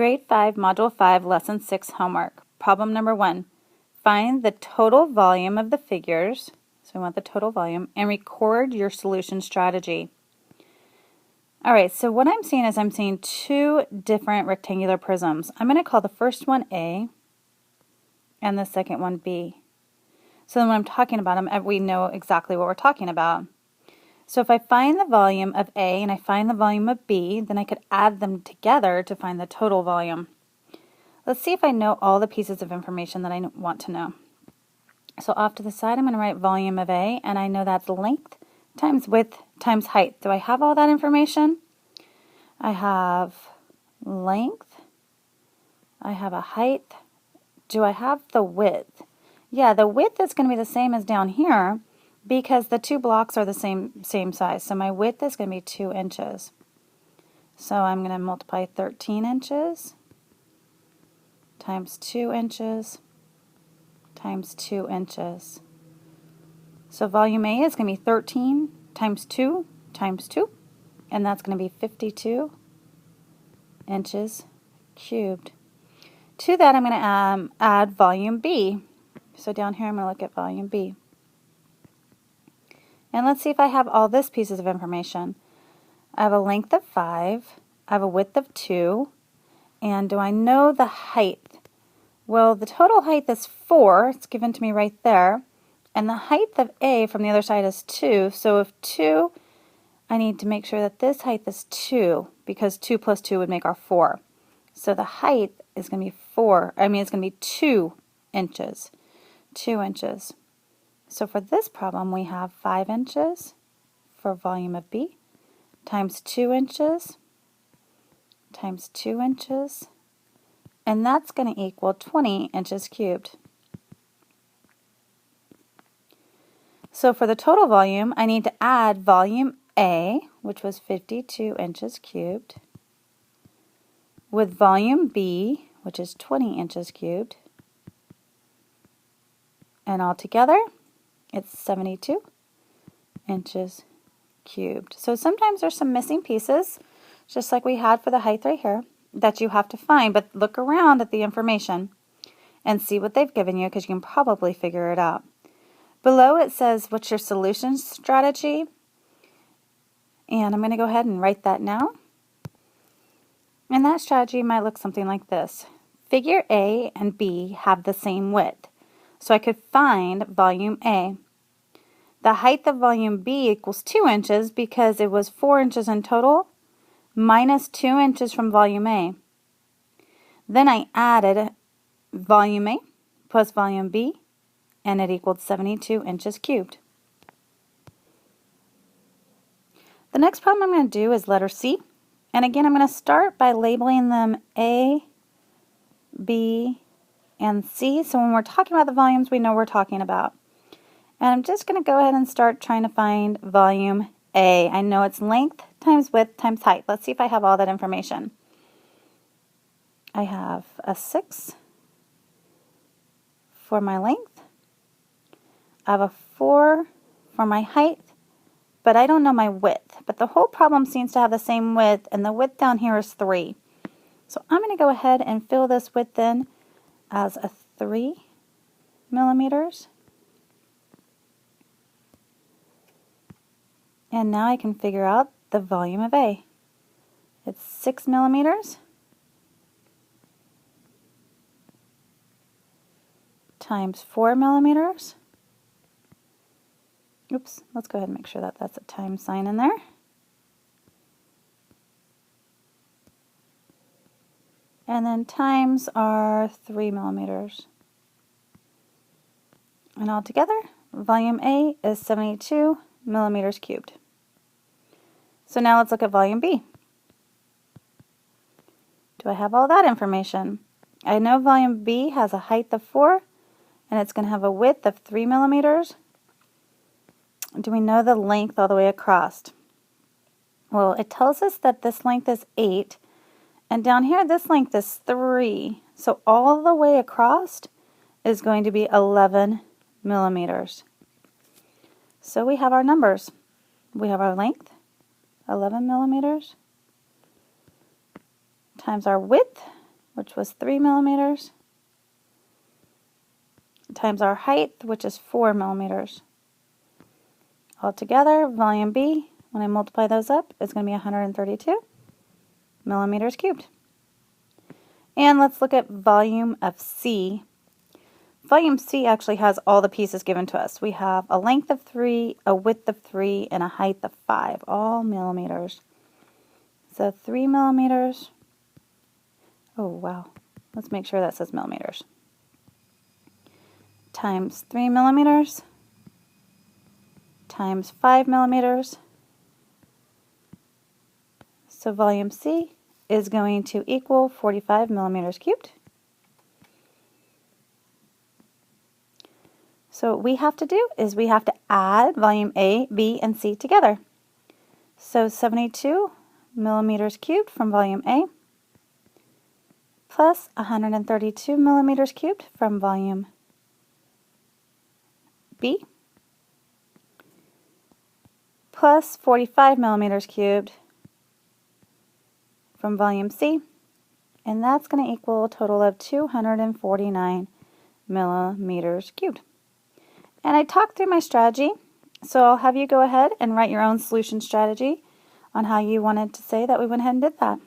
Grade 5, Module 5, Lesson 6 homework. Problem number 1. Find the total volume of the figures, so we want the total volume, and record your solution strategy. Alright, so what I'm seeing is I'm seeing two different rectangular prisms. I'm going to call the first one A and the second one B. So then when I'm talking about them, we know exactly what we're talking about. So if I find the volume of A and I find the volume of B, then I could add them together to find the total volume. Let's see if I know all the pieces of information that I want to know. So off to the side, I'm going to write volume of A, and I know that's length times width times height. Do I have all that information? I have length. I have a height. Do I have the width? Yeah, the width is going to be the same as down here, because the two blocks are the same size. So my width is going to be 2 inches. So I'm going to multiply 13 inches times 2 inches times 2 inches. So volume A is going to be 13 times 2 times 2, and that's going to be 52 inches cubed. To that I'm going to add volume B. So down here I'm going to look at volume B. And let's see if I have all this pieces of information. I have a length of 5, I have a width of 2, and do I know the height? Well, the total height is 4, it's given to me right there, and the height of A from the other side is 2, so if 2, I need to make sure that this height is 2, because 2 plus 2 would make our 4. So the height is going to be it's going to be 2 inches. 2 inches. So for this problem, we have 5 inches for volume of B times 2 inches times 2 inches, and that's going to equal 20 inches cubed. So for the total volume, I need to add volume A, which was 52 inches cubed, with volume B, which is 20 inches cubed, and all together, it's 72 inches cubed. So sometimes there's some missing pieces, just like we had for the height right here, that you have to find, but look around at the information and see what they've given you, because you can probably figure it out. Below it says, what's your solution strategy? And I'm going to go ahead and write that now. And that strategy might look something like this. Figure A and B have the same width. So I could find volume A. The height of volume B equals 2 inches because it was 4 inches in total minus 2 inches from volume A. Then I added volume A plus volume B, and it equaled 72 inches cubed. The next problem I'm going to do is letter C. And again, I'm going to start by labeling them A, B, and C. So when we're talking about the volumes, we know what we're talking about. And I'm just going to go ahead and start trying to find volume A. I know it's length times width times height. Let's see if I have all that information. I have a 6 for my length. I have a 4 for my height, but I don't know my width. But the whole problem seems to have the same width, and the width down here is 3. So I'm going to go ahead and fill this width in as a 3 millimeters. And now I can figure out the volume of A. It's 6 millimeters times 4 millimeters. Oops, let's go ahead and make sure that that's a times sign in there. And then times are 3 millimeters. And all together, volume A is 72 millimeters cubed. So now let's look at volume B. Do I have all that information? I know volume B has a height of 4, and it's going to have a width of 3 millimeters. Do we know the length all the way across? Well, it tells us that this length is 8, and down here this length is 3. So all the way across is going to be 11 millimeters. So we have our numbers. We have our length, 11 millimeters, times our width, which was 3 millimeters, times our height, which is 4 millimeters. Altogether, volume B, when I multiply those up, is going to be 132 millimeters cubed. And let's look at volume of C. Volume C actually has all the pieces given to us. We have a length of 3, a width of 3, and a height of 5, all millimeters. So 3 millimeters. Oh, wow. Let's make sure that says millimeters. Times 3 millimeters times 5 millimeters. So volume C is going to equal 45 millimeters cubed. So what we have to do is we have to add volume A, B, and C together. So 72 millimeters cubed from volume A plus 132 millimeters cubed from volume B plus 45 millimeters cubed from volume C, and that's going to equal a total of 249 millimeters cubed. And I talked through my strategy, so I'll have you go ahead and write your own solution strategy on how you wanted to say that we went ahead and did that.